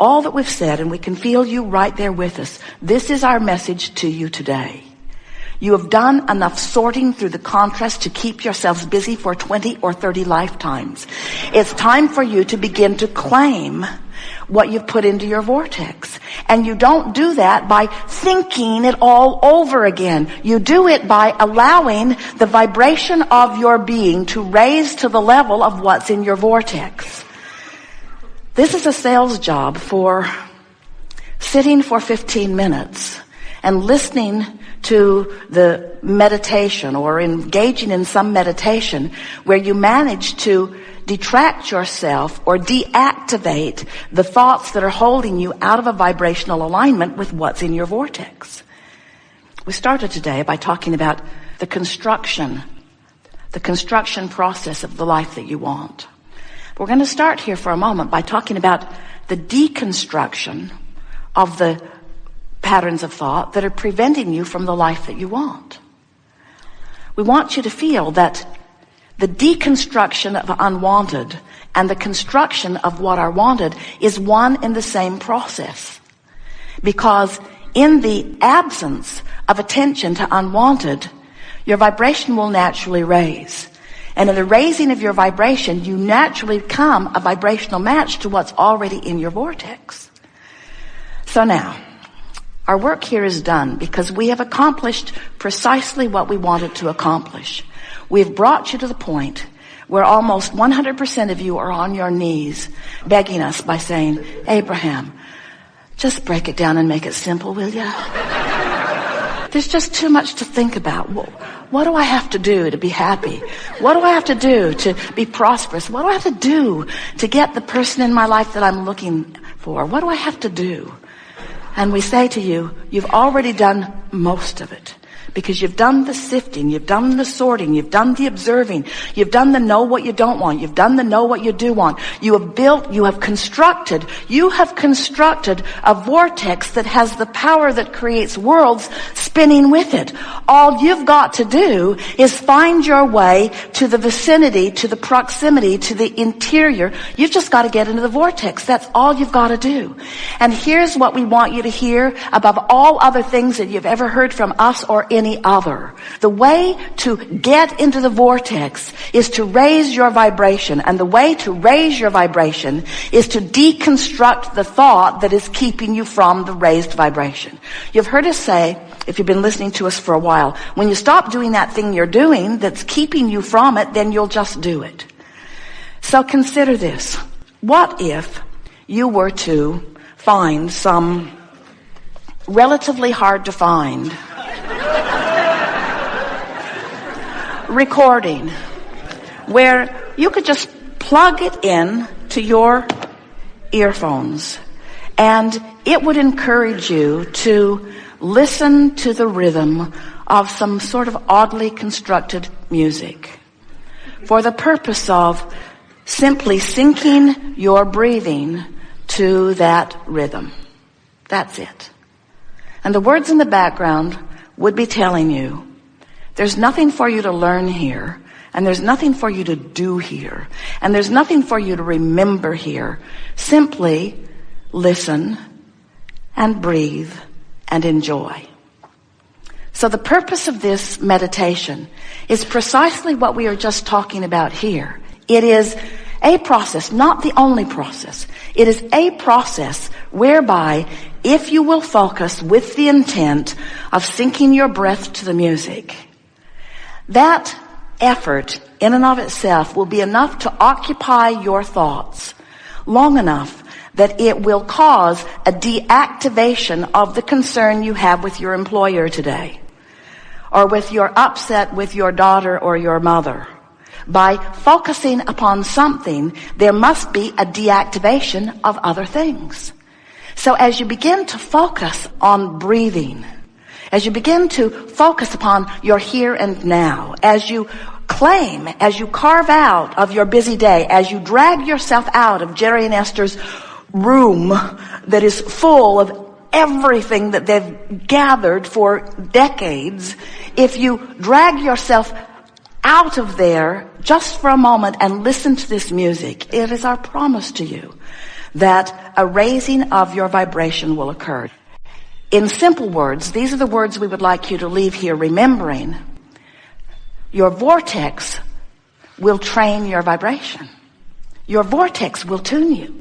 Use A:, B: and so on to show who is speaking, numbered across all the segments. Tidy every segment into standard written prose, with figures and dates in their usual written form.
A: all that we've said, and we can feel you right there with us. This is our message to you today. You have done enough sorting through the contrast to keep yourselves busy for 20 or 30 lifetimes. It's time for you to begin to claim what you've put into your vortex. And you don't do that by thinking it all over again. You do it by allowing the vibration of your being to raise to the level of what's in your vortex. This is a sales job for sitting for 15 minutes and listening to the meditation or engaging in some meditation where you manage to detract yourself or deactivate the thoughts that are holding you out of a vibrational alignment with what's in your vortex. We started today by talking about the construction process of the life that you want. We're going to start here for a moment by talking about the deconstruction of the patterns of thought that are preventing you from the life that you want. We want you to feel that the deconstruction of unwanted and the construction of what are wanted is one and the same process. Because in the absence of attention to unwanted, your vibration will naturally raise. And in the raising of your vibration, you naturally become a vibrational match to what's already in your vortex. So now, our work here is done because we have accomplished precisely what we wanted to accomplish. We've brought you to the point where almost 100% of you are on your knees begging us by saying, Abraham, just break it down and make it simple, will you? There's just too much to think about. What do I have to do to be happy? What do I have to do to be prosperous? What do I have to do to get the person in my life that I'm looking for? What do I have to do? And we say to you, you've already done most of it. Because you've done the sifting, you've done the sorting, you've done the observing, you've done the know what you don't want, you've done the know what you do want. You have constructed a vortex that has the power that creates worlds spinning with it. All you've got to do is find your way to the vicinity, to the proximity, to the interior. You've just got to get into the vortex. That's all you've got to do. And here's what we want you to hear above all other things that you've ever heard from us or any other. The way to get into the vortex is to raise your vibration. And the way to raise your vibration is to deconstruct the thought that is keeping you from the raised vibration. You've heard us say, if you've been listening to us for a while, when you stop doing that thing you're doing that's keeping you from it, then you'll just do it. So consider this. What if you were to find some relatively hard to find recording where you could just plug it in to your earphones and it would encourage you to listen to the rhythm of some sort of oddly constructed music for the purpose of simply syncing your breathing to that rhythm. That's it. And the words in the background would be telling you, there's nothing for you to learn here, and there's nothing for you to do here, and there's nothing for you to remember here. Simply listen and breathe and enjoy. So the purpose of this meditation is precisely what we are just talking about here. It is a process, not the only process. It is a process whereby if you will focus with the intent of syncing your breath to the music, that effort in and of itself will be enough to occupy your thoughts long enough that it will cause a deactivation of the concern you have with your employer today, or with your upset with your daughter or your mother. By focusing upon something, there must be a deactivation of other things. So as you begin to focus on breathing, as you begin to focus upon your here and now, as you claim, as you carve out of your busy day, as you drag yourself out of Jerry and Esther's room that is full of everything that they've gathered for decades, if you drag yourself out of there just for a moment and listen to this music, it is our promise to you that a raising of your vibration will occur. In simple words, these are the words we would like you to leave here remembering. Your vortex will train your vibration. Your vortex will tune you.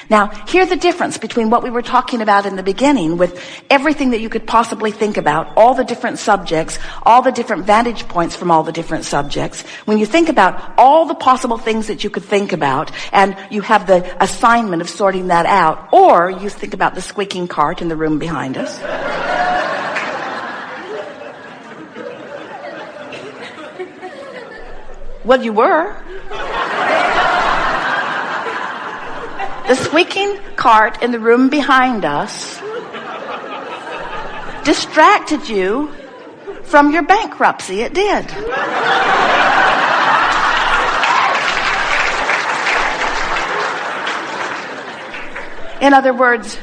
A: Now, hear the difference between what we were talking about in the beginning with everything that you could possibly think about, all the different subjects, all the different vantage points from all the different subjects. When you think about all the possible things that you could think about, and you have the assignment of sorting that out, or you think about the squeaking cart in the room behind us. Well, you were. The squeaking cart in the room behind us distracted you from your bankruptcy. It did. In other words,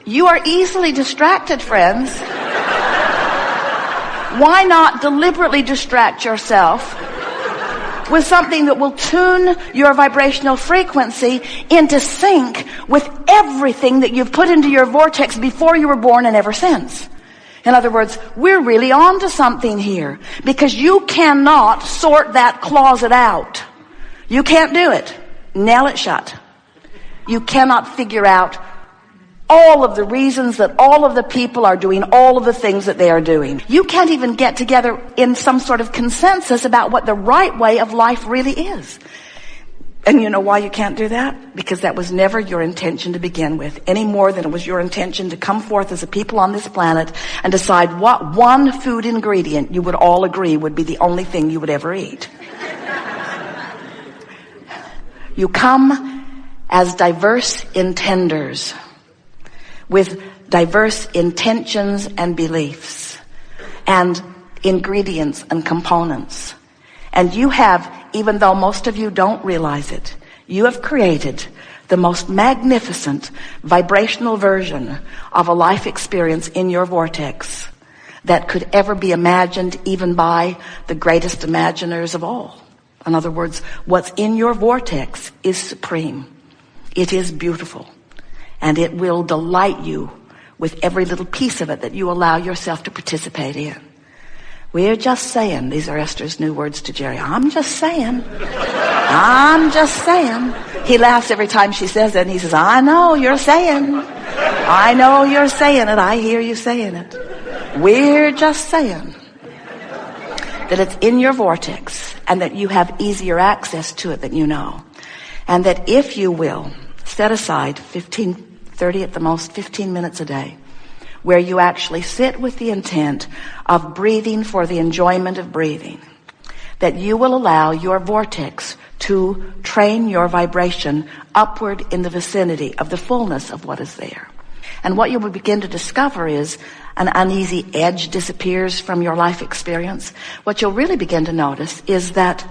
A: you are easily distracted, friends. Why not deliberately distract yourself with something that will tune your vibrational frequency into sync with everything that you've put into your vortex before you were born and ever since? In other words, we're really on to something here, because you cannot sort that closet out. You can't do it. Nail it shut. You cannot figure out all of the reasons that all of the people are doing all of the things that they are doing. You can't even get together in some sort of consensus about what the right way of life really is. And you know why you can't do that? Because that was never your intention to begin with, any more than it was your intention to come forth as a people on this planet and decide what one food ingredient you would all agree would be the only thing you would ever eat. You come as diverse intenders, with diverse intentions and beliefs and ingredients and components. And you have, even though most of you don't realize it, you have created the most magnificent vibrational version of a life experience in your vortex that could ever be imagined even by the greatest imaginers of all. In other words, what's in your vortex is supreme. It is beautiful. And it will delight you with every little piece of it that you allow yourself to participate in. We're just saying, these are Esther's new words to Jerry. I'm just saying. I'm just saying. He laughs every time she says it, and he says, I know you're saying. I know you're saying it. I hear you saying it. We're just saying that it's in your vortex and that you have easier access to it than you know. And that if you will, set aside 30 at the most, 15 minutes a day, where you actually sit with the intent of breathing for the enjoyment of breathing, that you will allow your vortex to train your vibration upward in the vicinity of the fullness of what is there. And what you will begin to discover is an uneasy edge disappears from your life experience. What you'll really begin to notice is that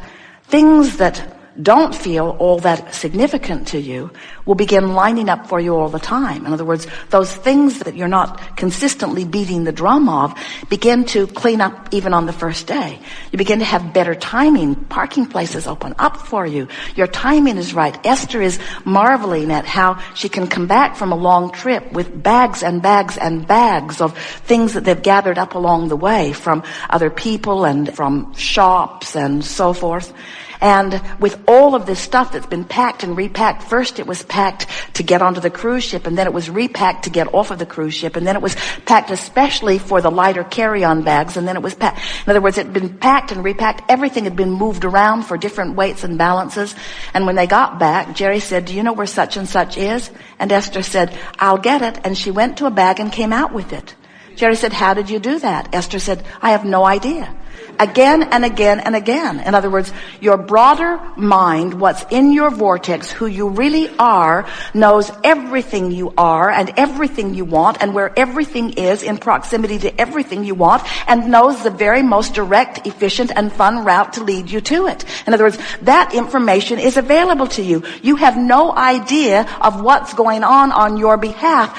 A: things that don't feel all that significant to you will begin lining up for you all the time. In other words, those things that you're not consistently beating the drum of begin to clean up even on the first day. You begin to have better timing. Parking places open up for you. Your timing is right. Esther is marveling at how she can come back from a long trip with bags and bags and bags of things that they've gathered up along the way from other people and from shops and so forth. And with all of this stuff that's been packed and repacked, first it was packed to get onto the cruise ship, and then it was repacked to get off of the cruise ship, and then it was packed especially for the lighter carry-on bags, and then it was packed. In other words, it had been packed and repacked. Everything had been moved around for different weights and balances. And when they got back, Jerry said, do you know where such and such is? And Esther said, I'll get it. And she went to a bag and came out with it. Jerry said, how did you do that? Esther said, I have no idea. Again and again and again. In other words, your broader mind, what's in your vortex, who you really are, knows everything you are and everything you want and where everything is in proximity to everything you want, and knows the very most direct, efficient, and fun route to lead you to it. In other words, that information is available to you. You have no idea of what's going on your behalf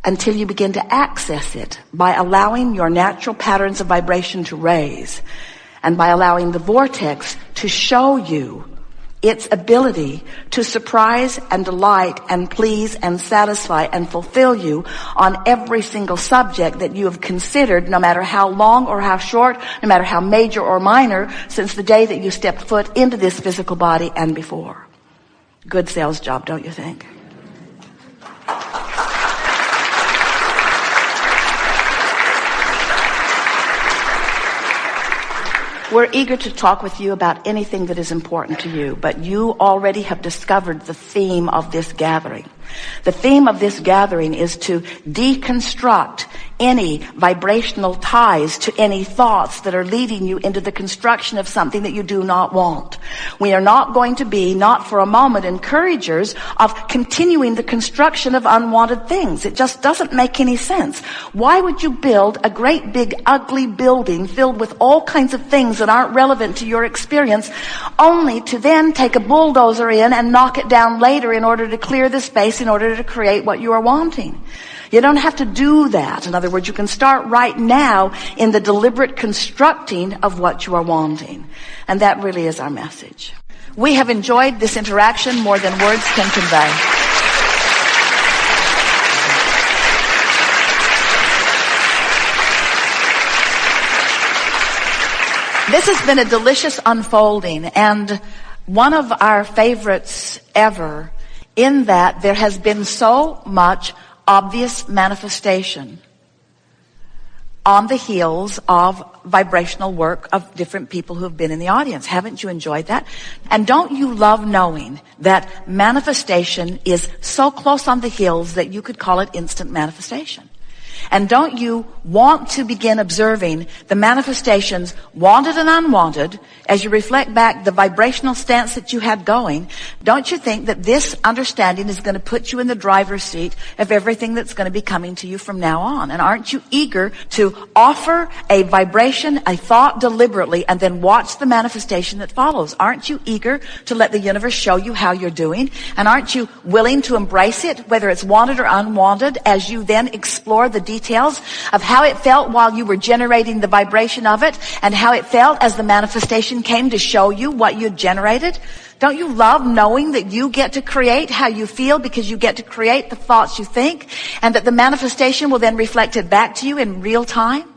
A: until you begin to access it by allowing your natural patterns of vibration to raise and by allowing the vortex to show you its ability to surprise and delight and please and satisfy and fulfill you on every single subject that you have considered, no matter how long or how short, no matter how major or minor, since the day that you stepped foot into this physical body and before. Good sales job, don't you think? We're eager to talk with you about anything that is important to you, but you already have discovered the theme of this gathering. The theme of this gathering is to deconstruct any vibrational ties to any thoughts that are leading you into the construction of something that you do not want. We are not going to be, not for a moment, encouragers of continuing the construction of unwanted things. It just doesn't make any sense. Why would you build a great big ugly building filled with all kinds of things that aren't relevant to your experience, only to then take a bulldozer in and knock it down later in order to clear the space in order to create what you are wanting? You don't have to do that. In other words, you can start right now in the deliberate constructing of what you are wanting. And that really is our message. We have enjoyed this interaction more than words can convey. This has been a delicious unfolding, and one of our favorites ever, in that there has been so much obvious manifestation on the heels of vibrational work of different people who have been in the audience. Haven't you enjoyed that? And don't you love knowing that manifestation is so close on the heels that you could call it instant manifestation? And don't you want to begin observing the manifestations, wanted and unwanted, as you reflect back the vibrational stance that you had going? Don't you think that this understanding is going to put you in the driver's seat of everything that's going to be coming to you from now on? And aren't you eager to offer a vibration, a thought deliberately, and then watch the manifestation that follows? Aren't you eager to let the universe show you how you're doing? And aren't you willing to embrace it, whether it's wanted or unwanted, as you then explore the details of how it felt while you were generating the vibration of it, and how it felt as the manifestation came to show you what you generated? Don't you love knowing that you get to create how you feel, because you get to create the thoughts you think, and that the manifestation will then reflect it back to you in real time?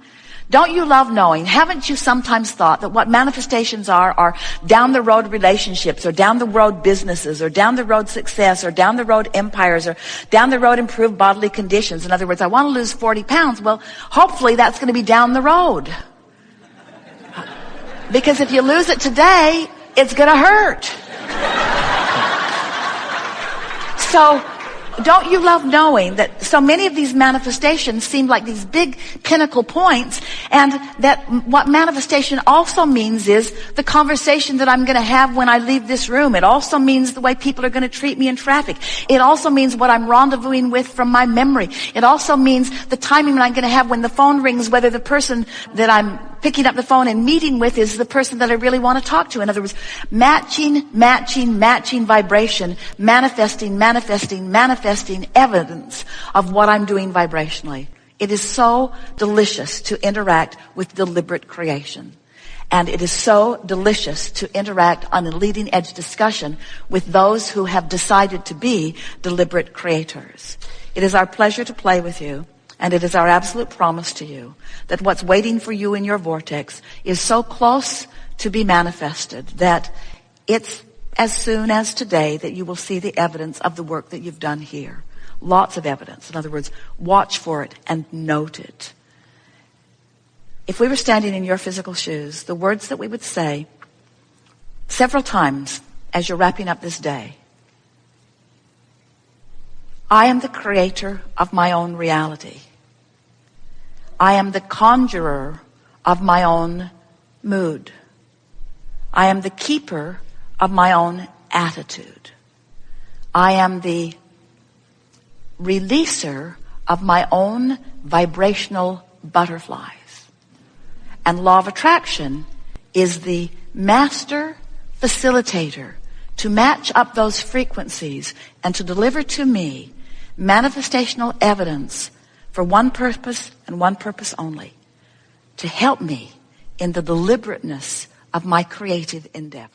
A: Don't you love knowing? Haven't you sometimes thought that what manifestations are down the road relationships, or down the road businesses, or down the road success, or down the road empires, or down the road improved bodily conditions? In other words, I want to lose 40 pounds. Well, hopefully that's going to be down the road. Because if you lose it today, it's going to hurt. So, don't you love knowing that so many of these manifestations seem like these big pinnacle points, and that what manifestation also means is the conversation that I'm going to have when I leave this room. It also means the way people are going to treat me in traffic. It also means what I'm rendezvousing with from my memory. It also means the timing that I'm going to have when the phone rings, whether the person that I'm picking up the phone and meeting with is the person that I really want to talk to. In other words, matching vibration, manifesting evidence of what I'm doing vibrationally. It is so delicious to interact with deliberate creation. And it is so delicious to interact on a leading edge discussion with those who have decided to be deliberate creators. It is our pleasure to play with you. And it is our absolute promise to you that what's waiting for you in your vortex is so close to be manifested that it's as soon as today that you will see the evidence of the work that you've done here. Lots of evidence. In other words, watch for it and note it. If we were standing in your physical shoes, the words that we would say several times as you're wrapping up this day: I am the creator of my own reality. I am the conjurer of my own mood. I am the keeper of my own attitude. I am the releaser of my own vibrational butterflies. And law of attraction is the master facilitator to match up those frequencies and to deliver to me manifestational evidence for one purpose and one purpose only: to help me in the deliberateness of my creative endeavor.